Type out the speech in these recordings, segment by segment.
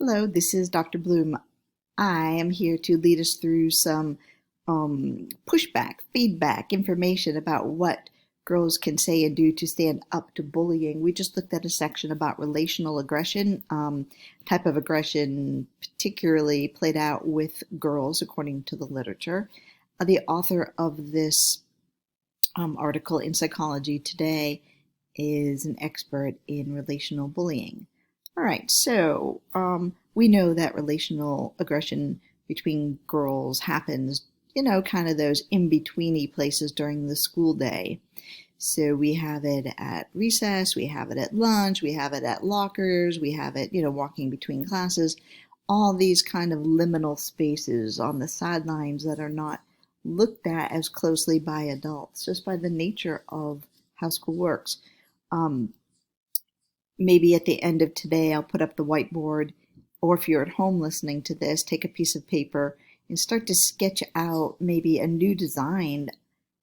Hello, this is Dr. Bloom. I am here to lead us through some pushback, feedback, information about what girls can say and do to stand up to bullying. We just looked at a section about relational aggression, type of aggression particularly played out with girls according to the literature. The author of this article in Psychology Today is an expert in relational bullying. All right, so we know that relational aggression between girls happens, kind of those in-betweeny places during the school day. So we have it at recess, we have it at lunch, we have it at lockers, we have it, walking between classes, all these kind of liminal spaces on the sidelines that are not looked at as closely by adults, just by the nature of how school works. Maybe at the end of today, I'll put up the whiteboard, or if you're at home listening to this, take a piece of paper and start to sketch out maybe a new design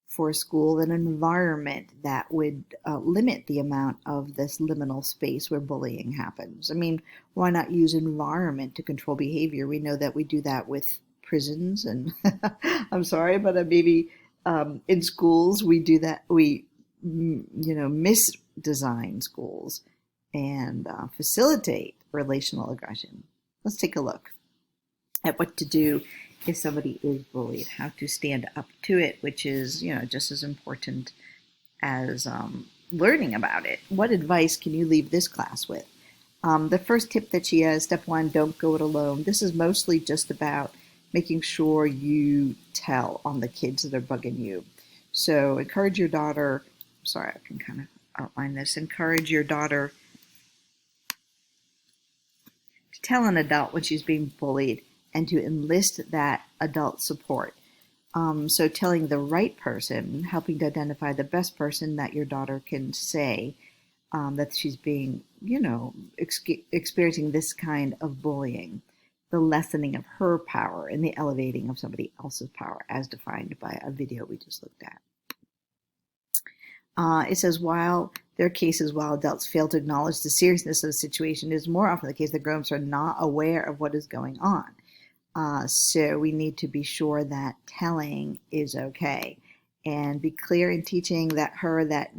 for a school, an environment that would limit the amount of this liminal space where bullying happens. I mean, why not use environment to control behavior? We know that we do that with prisons, and I'm sorry, but maybe in schools we do that. We, misdesign schools and facilitate relational aggression. Let's take a look at what to do if somebody is bullied, how to stand up to it, which is, just as important as learning about it. What advice can you leave this class with? The first tip that she has, step one, don't go it alone. This is mostly just about making sure you tell on the kids that are bugging you. So encourage your daughter, sorry, I can kind of outline this, encourage your daughter to tell an adult when she's being bullied and to enlist that adult support. So telling the right person, helping to identify the best person that your daughter can say that she's being, experiencing this kind of bullying, the lessening of her power and the elevating of somebody else's power as defined by a video we just looked at. It says, while there are cases while adults fail to acknowledge the seriousness of the situation, it is more often the case that grown-ups are not aware of what is going on. So we need to be sure that telling is okay and be clear in teaching that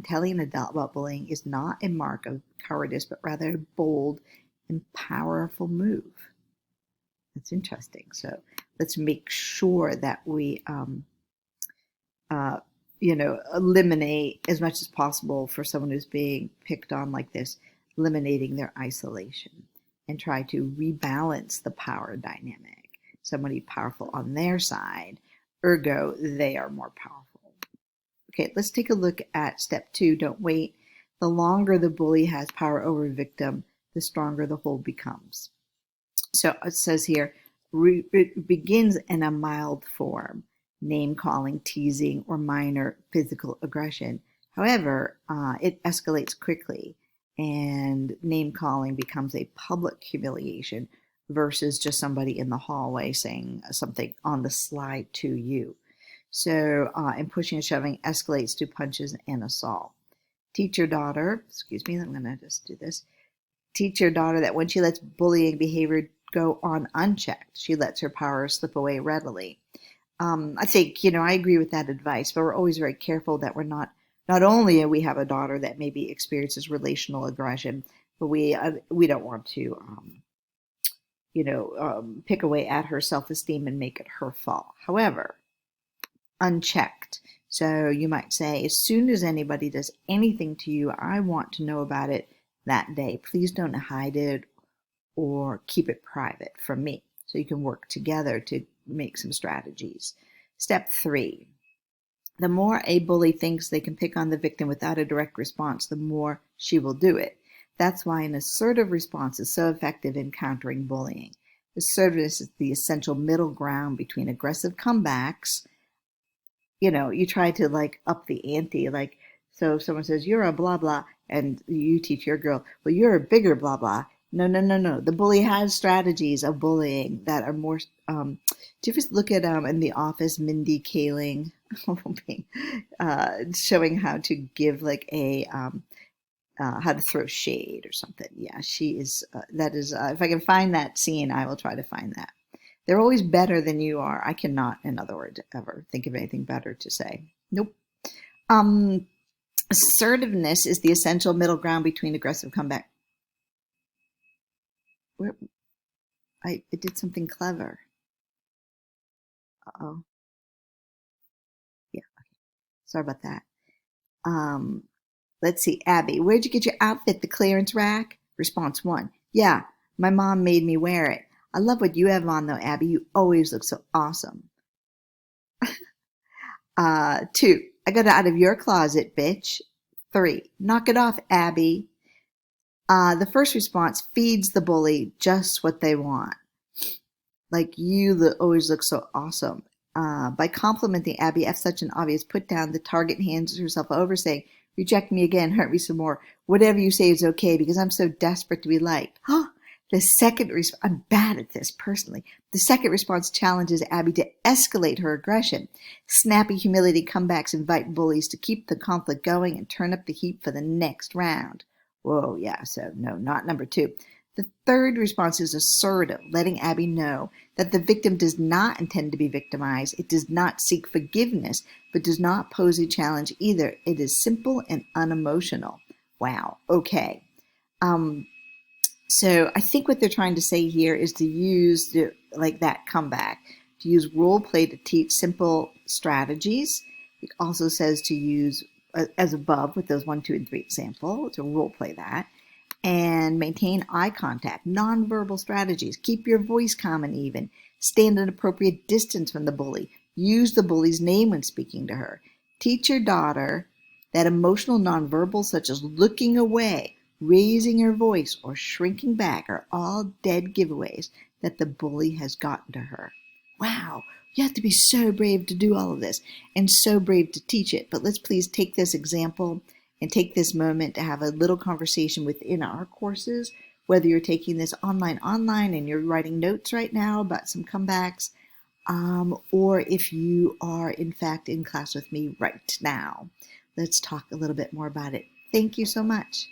telling an adult about bullying is not a mark of cowardice, but rather a bold and powerful move. That's interesting. So let's make sure that we eliminate as much as possible for someone who's being picked on like this, eliminating their isolation and try to rebalance the power dynamic. Somebody powerful on their side, ergo, they are more powerful. Okay, let's take a look at step two, don't wait. The longer the bully has power over a victim, the stronger the hold becomes. So it says here, it begins in a mild form, name-calling, teasing, or minor physical aggression. However, it escalates quickly, and name-calling becomes a public humiliation versus just somebody in the hallway saying something on the slide to you. So, and pushing and shoving escalates to punches and assault. Teach your daughter, I'm going to just do this. Teach your daughter that when she lets bullying behavior go on unchecked, she lets her power slip away readily. I think, I agree with that advice, but we're always very careful that we're not only we have a daughter that maybe experiences relational aggression, but we don't want to, pick away at her self-esteem and make it her fault. However, unchecked. So you might say, as soon as anybody does anything to you, I want to know about it that day. Please don't hide it or keep it private from me. So you can work together to make some strategies. Step three, the more a bully thinks they can pick on the victim without a direct response, the more she will do it. That's why an assertive response is so effective in countering bullying. Assertiveness is the essential middle ground between aggressive comebacks. You try to up the ante, so if someone says, you're a blah, blah, and you teach your girl, well, you're a bigger blah, blah. No. The bully has strategies of bullying that are more, do you ever look at, in The Office, Mindy Kaling, showing how to give a how to throw shade or something. Yeah, she is. That is. If I can find that scene, I will try to find that. They're always better than you are. I cannot, in other words, ever think of anything better to say. Nope. Um, Assertiveness is the essential middle ground between aggressive comeback. Where I did something clever. Oh, yeah. Sorry about that. Um, let's see, Abby. Where'd you get your outfit? The clearance rack? Response one. Yeah, my mom made me wear it. I love what you have on though, Abby. You always look so awesome. Two. I got it out of your closet, bitch. Three. Knock it off, Abby. The first response feeds the bully just what they want. Like you always look so awesome. By complimenting Abby F such an obvious put down, the target hands herself over, saying, "Reject me again, hurt me some more. Whatever you say is okay because I'm so desperate to be liked." Huh? I'm bad at this personally. The second response challenges Abby to escalate her aggression. Snappy, humiliating comebacks invite bullies to keep the conflict going and turn up the heat for the next round. Whoa, yeah, so no, not number two. The third response is assertive, letting Abby know that the victim does not intend to be victimized. It does not seek forgiveness, but does not pose a challenge either. It is simple and unemotional. Wow, okay. Um, so I think what they're trying to say here is to use like that comeback, to use role play to teach simple strategies. It also says to use as above with those 1, 2, and 3 example to role play that, and maintain eye contact, nonverbal strategies, keep your voice calm and even, stand an appropriate distance from the bully, use the bully's name when speaking to her. Teach your daughter that emotional nonverbals such as looking away, raising her voice, or shrinking back are all dead giveaways that the bully has gotten to her. Wow, you have to be so brave to do all of this and so brave to teach it. But let's please take this example and take this moment to have a little conversation within our courses, whether you're taking this online and you're writing notes right now about some comebacks, or if you are in fact in class with me right now. Let's talk a little bit more about it. Thank you so much.